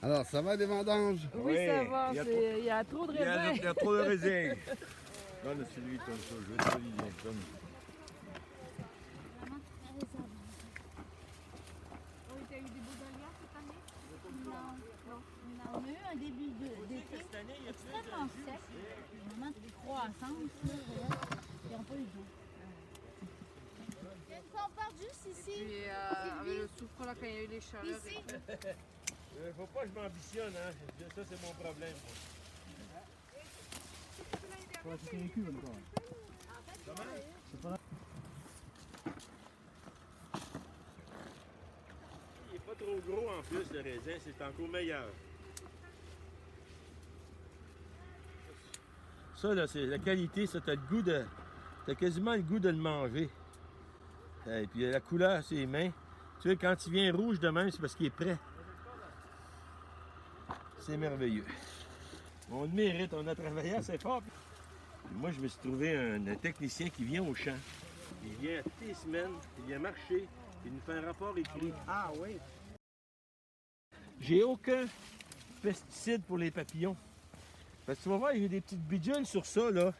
Alors, ça va des vendanges? Oui, Oui, ça va. il y a Il y a trop de raisins. Il y a trop de raisins. Donne celui comme ça, je vais te l'olivier. Donne. Oui, t'as eu des beaux dahlias cette année? Non. On a eu un début d'été extrêmement sec. Vraiment de croissance, là, voilà. Ils n'ont pas eu d'eau. Il y a une part juste ici. Puis avec le souffle là, quand il y a eu les chaleurs. Ici. Faut pas que je m'ambitionne, hein. Ça, c'est mon problème. Il n'est pas trop gros en plus, le raisin, c'est encore meilleur. Ça, là, c'est la qualité, ça, t'as quasiment le goût de le manger. Et puis la couleur, c'est mains. Tu vois, quand il vient rouge de même, c'est parce qu'il est prêt. C'est merveilleux. On le mérite, on a travaillé assez fort. Puis moi, je me suis trouvé un technicien qui vient au champ. Il vient toutes les semaines, il vient marcher, il nous fait un rapport écrit. Ah oui. J'ai aucun pesticide pour les papillons. Parce que tu vas voir, il y a des petites bidules sur ça, là.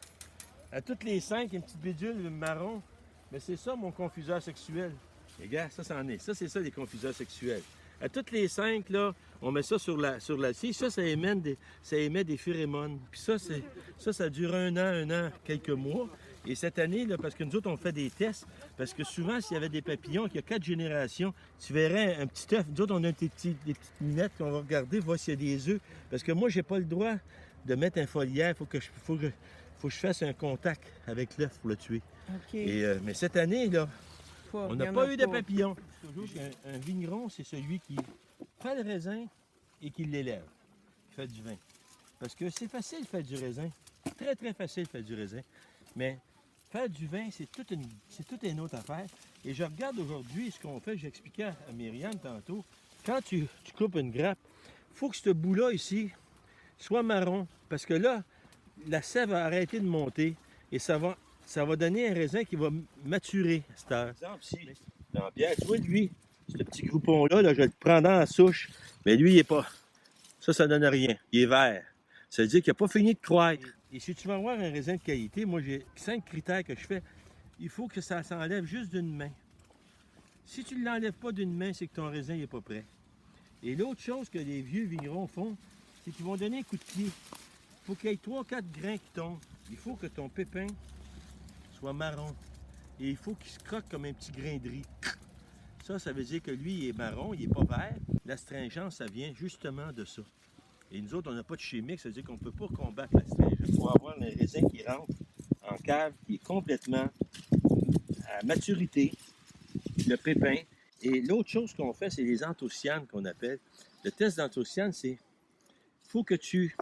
À toutes les 5, il y a une petite bidule marron. Mais c'est ça, mon confuseur sexuel. Les gars, ça, c'en est. Ça, c'est ça, les confuseurs sexuels. À toutes les 5, là, on met ça sur la scie. Ça émet des phéromones. Puis ça dure un an, quelques mois. Et cette année, là, parce que nous autres, on fait des tests, parce que souvent, s'il y avait des papillons, qu'il y a 4 générations, tu verrais un petit œuf. Nous autres, on a des petites lunettes qu'on va regarder, voir s'il y a des œufs. Parce que moi, j'ai pas le droit de mettre un foliaire. Faut que je fasse un contact avec l'œuf pour le tuer. OK. Mais cette année, là, Pas, on il y n'a en pas a eu de papillons. Toujours qu'un vigneron, c'est celui qui fait le raisin et qui l'élève, qui fait du vin. Parce que c'est facile de faire du raisin. Très, très facile de faire du raisin. Mais faire du vin, c'est toute une autre affaire. Et je regarde aujourd'hui ce qu'on fait. J'expliquais à Myriam tantôt. Quand tu coupes une grappe, il faut que ce bout-là ici soit marron. Parce que là, la sève va arrêter de monter et ça va donner un raisin qui va maturer à cette heure. Par exemple, si dans Pierre, tu vois, lui, ce petit groupon-là, là, je le prends dans la souche, mais lui, il n'est pas. Ça donne rien. Il est vert. Ça veut dire qu'il n'a pas fini de croître. Et si tu veux avoir un raisin de qualité, moi, j'ai 5 critères que je fais. Il faut que ça s'enlève juste d'une main. Si tu ne l'enlèves pas d'une main, c'est que ton raisin n'est pas prêt. Et l'autre chose que les vieux vignerons font, c'est qu'ils vont donner un coup de pied. Il faut qu'il y ait 3-4 grains qui tombent. Il faut que ton pépin soit marron. Et il faut qu'il se croque comme un petit grain de riz. Ça veut dire que lui, il est marron, il n'est pas vert. L'astringence, ça vient justement de ça. Et nous autres, on n'a pas de chimique, ça veut dire qu'on ne peut pas combattre l'astringence. Il faut avoir un raisin qui rentre en cave, qui est complètement à maturité, le pépin. Et l'autre chose qu'on fait, c'est les anthocyanes qu'on appelle. Le test d'anthocyane, c'est il faut que tu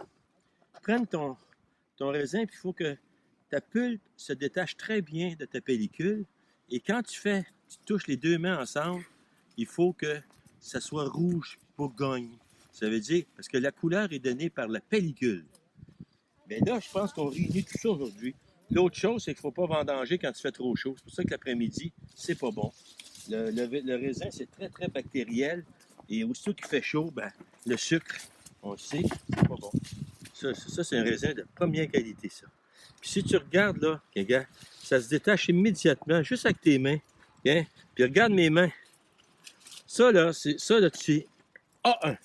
prennes ton raisin, puis il faut que ta pulpe se détache très bien de ta pellicule. Et quand tu touches les deux mains ensemble, il faut que ça soit rouge pour gagne. Ça veut dire, parce que la couleur est donnée par la pellicule. Mais là, je pense qu'on réunit tout ça aujourd'hui. L'autre chose, c'est qu'il ne faut pas vendanger quand il fait trop chaud. C'est pour ça que l'après-midi, c'est pas bon. Le raisin, c'est très, très bactériel. Et aussitôt qu'il fait chaud, ben, le sucre, on le sait, c'est pas bon. Ça c'est un raisin de première qualité, ça. Puis si tu regardes, là, regarde, ça se détache immédiatement, juste avec tes mains. Hein? Puis regarde mes mains. Ça, là, tu es A1.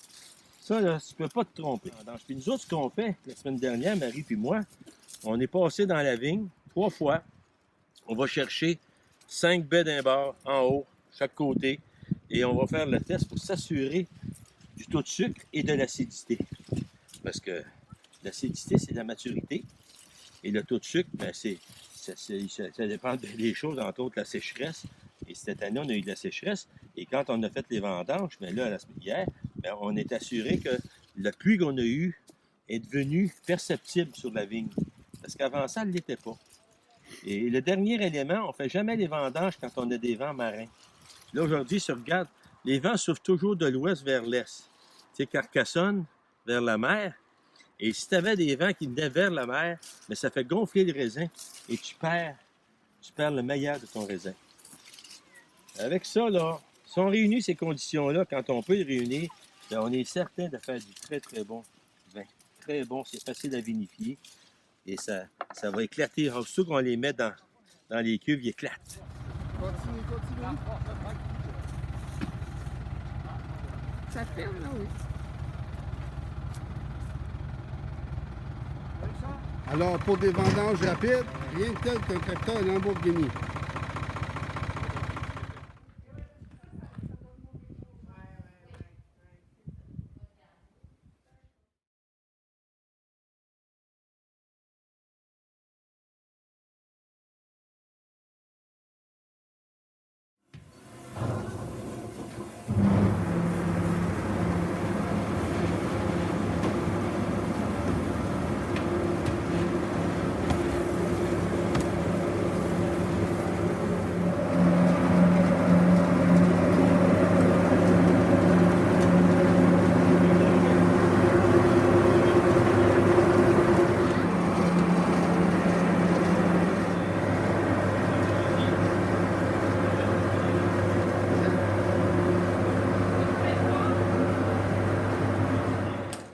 Ça, là, tu ne peux pas te tromper. Puis nous autres, ce qu'on fait, la semaine dernière, Marie puis moi, on est passé dans la vigne 3 fois. On va chercher 5 baies d'un bord, en haut, chaque côté. Et on va faire le test pour s'assurer du taux de sucre et de l'acidité. Parce que l'acidité, c'est la maturité. Et le taux de sucre, ben, ça dépend des choses, entre autres la sécheresse. Et cette année, on a eu de la sécheresse. Et quand on a fait les vendanges, ben là, hier, ben, on est assuré que la pluie qu'on a eue est devenue perceptible sur la vigne. Parce qu'avant ça, elle ne l'était pas. Et le dernier élément, on ne fait jamais les vendanges quand on a des vents marins. Là, aujourd'hui, si on regarde, les vents soufflent toujours de l'ouest vers l'est. Tu sais, Carcassonne, vers la mer. Et si tu avais des vents qui venaient vers la mer, bien, ça fait gonfler le raisin et tu perds le meilleur de ton raisin. Avec ça, là, si on réunit ces conditions-là, quand on peut les réunir, bien, on est certain de faire du très, très bon vin. Très bon, c'est facile à vinifier. Et ça va éclater. Surtout qu'on les met dans les cuves, ils éclatent. Continue, continue. Ça ferme, là, oui. Alors, pour des vendanges rapides, rien de tel qu'un tracteur Lamborghini.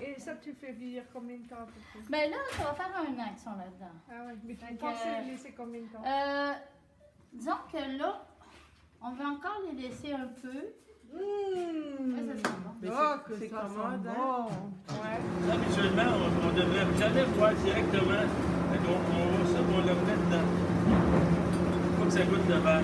Et ça, tu fais vieillir combien de temps à peu près? Ben là, ça va faire 1 an qu'ils sont là-dedans. Ah oui, mais tu Fait que, pensais les laisser combien de temps? Disons que là, on va encore les laisser un peu. Ouais, ça sent bon. Mais c'est commode, hein? Ouais. Habituellement, on ne devrait jamais boire directement. On va le mettre dans. Faut que ça goûte de verre.